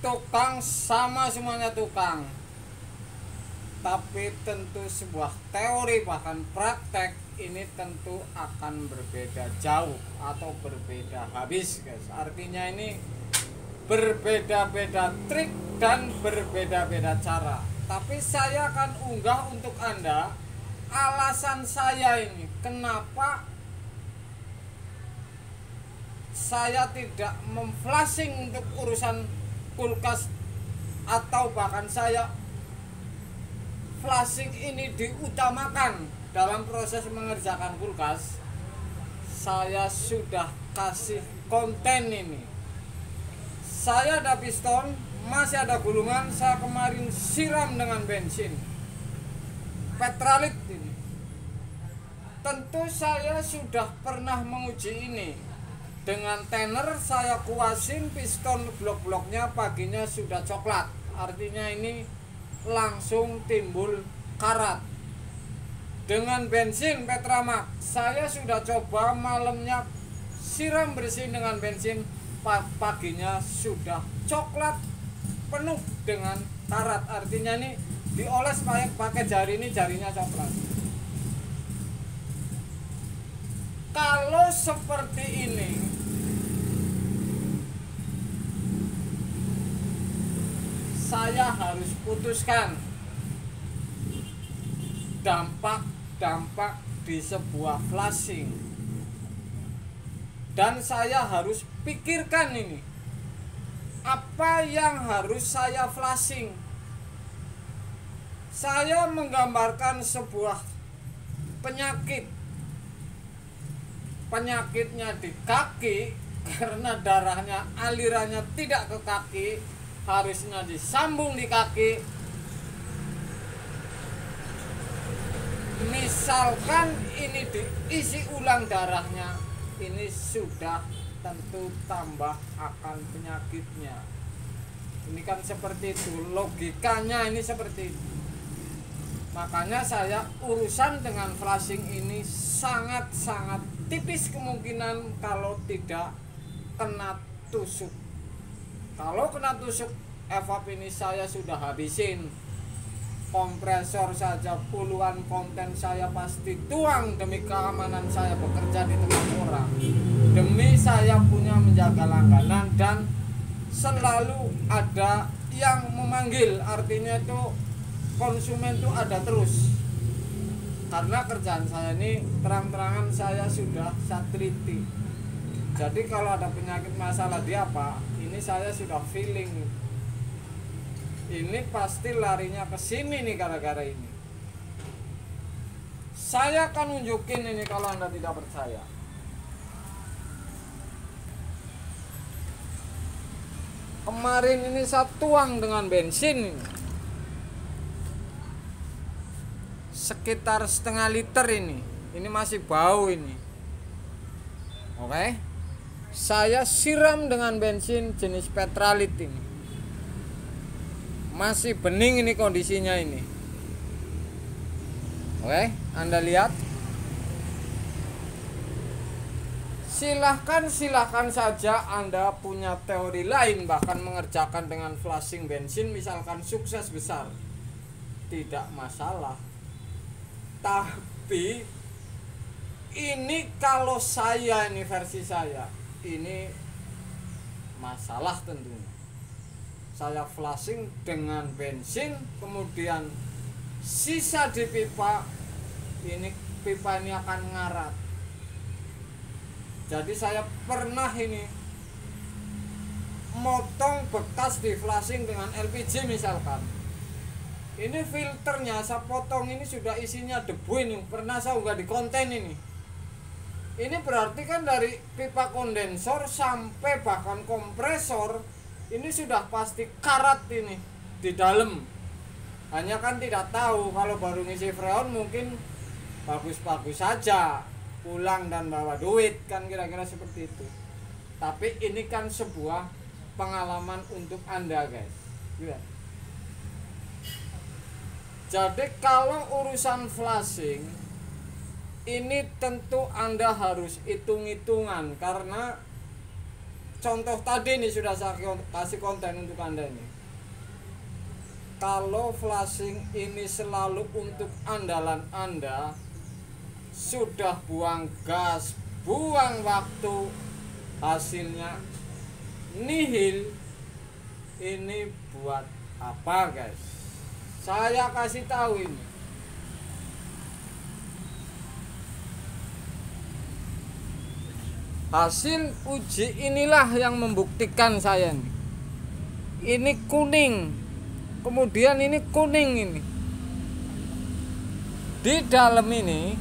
tukang sama semuanya tukang, tapi tentu sebuah teori bahkan praktek ini tentu akan berbeda jauh atau berbeda habis guys. Artinya ini berbeda-beda trik dan berbeda-beda cara. Tapi saya akan unggah untuk Anda alasan saya ini kenapa saya tidak memflashing untuk urusan kulkas, atau bahkan saya flashing ini diutamakan dalam proses mengerjakan kulkas. Saya sudah kasih konten ini. Saya ada piston, masih ada gulungan, saya kemarin siram dengan bensin petralit ini. Tentu saya sudah pernah menguji ini dengan tenor. Saya kuasin piston blok-bloknya, paginya sudah coklat, artinya ini langsung timbul karat. Dengan bensin Petramax saya sudah coba, malamnya siram bersih dengan bensin, paginya sudah coklat penuh dengan karat, artinya ini dioles pakai jari, ini jarinya coklat. Kalau seperti ini saya harus putuskan dampak di sebuah flashing, dan saya harus pikirkan ini apa yang harus saya flashing. Saya menggambarkan sebuah penyakitnya di kaki, karena darahnya alirannya tidak ke kaki, harusnya disambung di kaki. Misalkan ini diisi ulang darahnya, ini sudah tentu tambah akan penyakitnya. Ini kan seperti itu logikanya, ini seperti itu. Makanya saya urusan dengan flashing ini sangat-sangat tipis kemungkinan kalau tidak kena tusuk. Kalau kena tusuk evap ini saya sudah habisin. Kompresor saja puluhan konten saya pasti tuang demi keamanan saya bekerja di tempat orang, demi saya punya menjaga langganan, dan selalu ada yang memanggil, artinya itu konsumen itu ada terus. Karena kerjaan saya ini terang-terangan saya sudah satriti. Jadi kalau ada penyakit masalah di apa, ini saya sudah feeling. Ini pasti larinya ke sini nih gara-gara ini. Saya akan nunjukin ini kalau Anda tidak percaya. Kemarin ini saya tuang dengan bensin ini. Sekitar setengah liter ini. Ini masih bau ini. Oke. Saya siram dengan bensin jenis petralit ini. Masih bening ini kondisinya ini. Oke, Anda lihat. Silahkan saja Anda punya teori lain, bahkan mengerjakan dengan flashing bensin misalkan sukses besar, tidak masalah. Tapi ini kalau saya, ini versi saya, ini masalah tentunya. Saya flashing dengan bensin, kemudian sisa di pipa, ini pipa ini akan ngarat. Jadi saya pernah ini motong bekas di flashing dengan LPG misalkan. Ini filternya saya potong, ini sudah isinya debu ini, pernah saya unggah di konten ini. Ini berarti kan dari pipa kondensor sampai bahkan kompresor ini sudah pasti karat ini di dalam. Hanya kan tidak tahu, kalau baru ngisi freon mungkin bagus-bagus saja, pulang dan bawa duit, kan kira-kira seperti itu. Tapi ini kan sebuah pengalaman untuk Anda guys. Jadi kalau urusan flashing ini tentu Anda harus hitung-hitungan, karena contoh tadi nih sudah saya kasih konten untuk Anda ini. Kalau flashing ini selalu untuk andalan Anda, sudah buang gas, buang waktu, hasilnya nihil, ini buat apa guys? Saya kasih tahu ini. Hasil uji inilah yang membuktikan saya nih. Ini kuning, kemudian ini kuning ini. Di dalam ini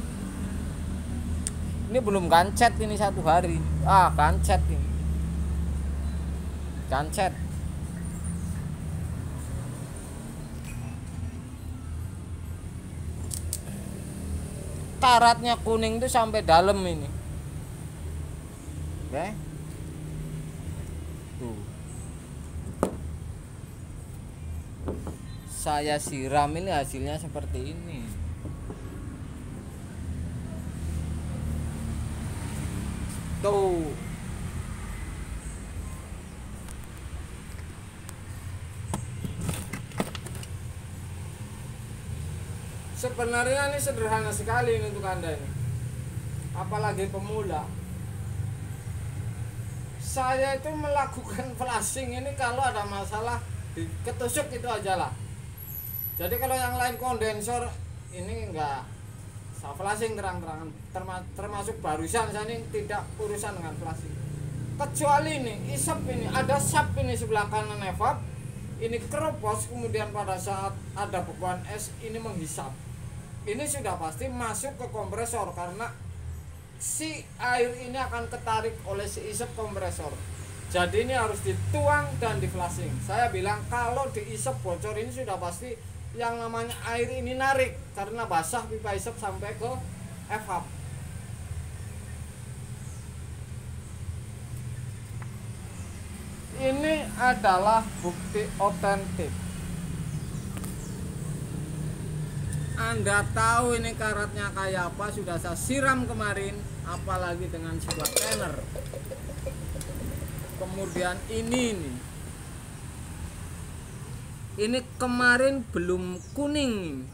belum gancet ini 1 hari. Gancet ini. Gancet. Karatnya kuning itu sampai dalam ini. Oke. Tuh. Saya siram ini hasilnya seperti ini. Tuh. Sebenarnya ini sederhana sekali ini untuk Anda ini. Apalagi pemula. Saya itu melakukan flashing ini kalau ada masalah ketusuk itu aja lah. Jadi kalau yang lain kondensor ini enggak saya flashing terang-terangan, termasuk barusan saya ini tidak urusan dengan flashing. Kecuali ini isap ini ada sap ini sebelah kanan evap, ini keropos, kemudian pada saat ada bekuan es ini menghisap. Ini sudah pasti masuk ke kompresor karena si air ini akan ketarik oleh si isap kompresor. Jadi ini harus dituang dan di flashing. Saya bilang kalau diisap bocor ini sudah pasti yang namanya air ini narik karena basah pipa isap sampai ke evap. Ini adalah bukti otentik. Anda tahu ini karatnya kayak apa, sudah saya siram kemarin, apalagi dengan sebuah tenor. Kemudian ini nih. Ini kemarin belum kuning.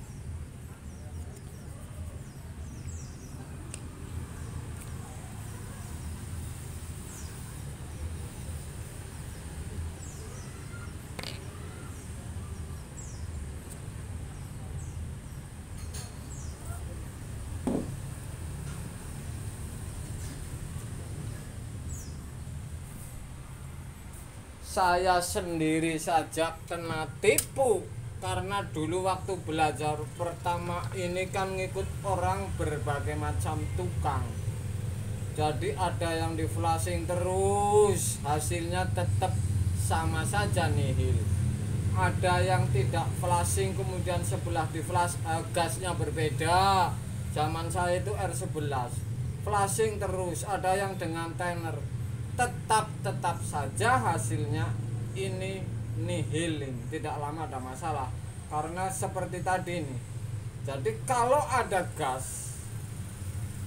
Saya sendiri saja kena tipu karena dulu waktu belajar pertama ini kan ngikut orang berbagai macam tukang. Jadi ada yang di flashing terus, hasilnya tetap sama saja nihil. Ada yang tidak flashing kemudian sebelah di flash gasnya berbeda. Zaman saya itu R11. Flashing terus, ada yang dengan tenor. Tetap saja hasilnya ini nihil, tidak lama ada masalah karena seperti tadi nih. Jadi kalau ada gas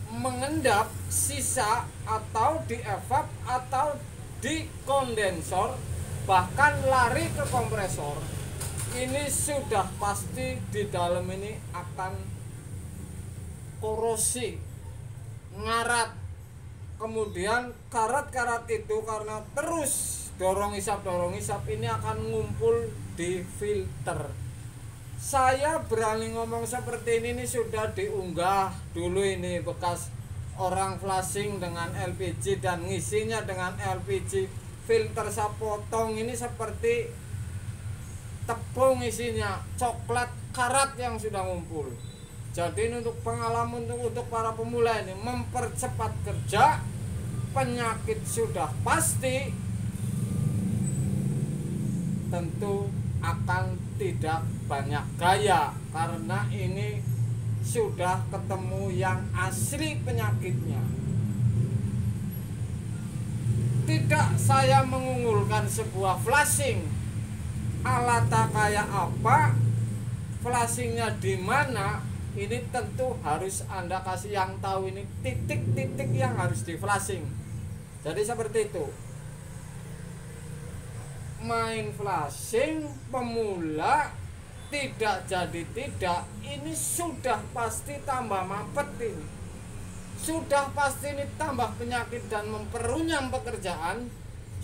mengendap sisa atau di evap atau di kondensor bahkan lari ke kompresor, ini sudah pasti di dalam ini akan korosi, ngarat. Kemudian karat-karat itu karena terus dorong isap ini akan ngumpul di filter. Saya berani ngomong seperti ini sudah diunggah dulu ini bekas orang flashing dengan LPG dan ngisinya dengan LPG. Filter saya potong ini seperti tepung isinya, coklat karat yang sudah ngumpul. Jadi ini untuk pengalaman untuk para pemula ini mempercepat kerja. Penyakit sudah pasti tentu akan tidak banyak gaya karena ini sudah ketemu yang asli penyakitnya. Tidak saya mengunggulkan sebuah flashing alat kayak apa, flashingnya di mana, ini tentu harus Anda kasih yang tahu ini titik-titik yang harus di flashing. Jadi seperti itu. main flashing pemula tidak jadi tidak, ini sudah pasti tambah mapet ini. Sudah pasti ini tambah penyakit dan memperunyam pekerjaan,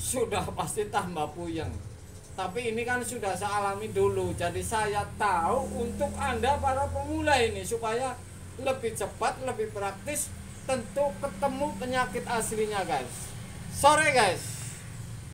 sudah pasti tambah puyeng. Tapi ini kan sudah saya alami dulu, jadi saya tahu untuk Anda para pemula ini supaya lebih cepat, lebih praktis, tentu ketemu penyakit aslinya guys. Sore guys.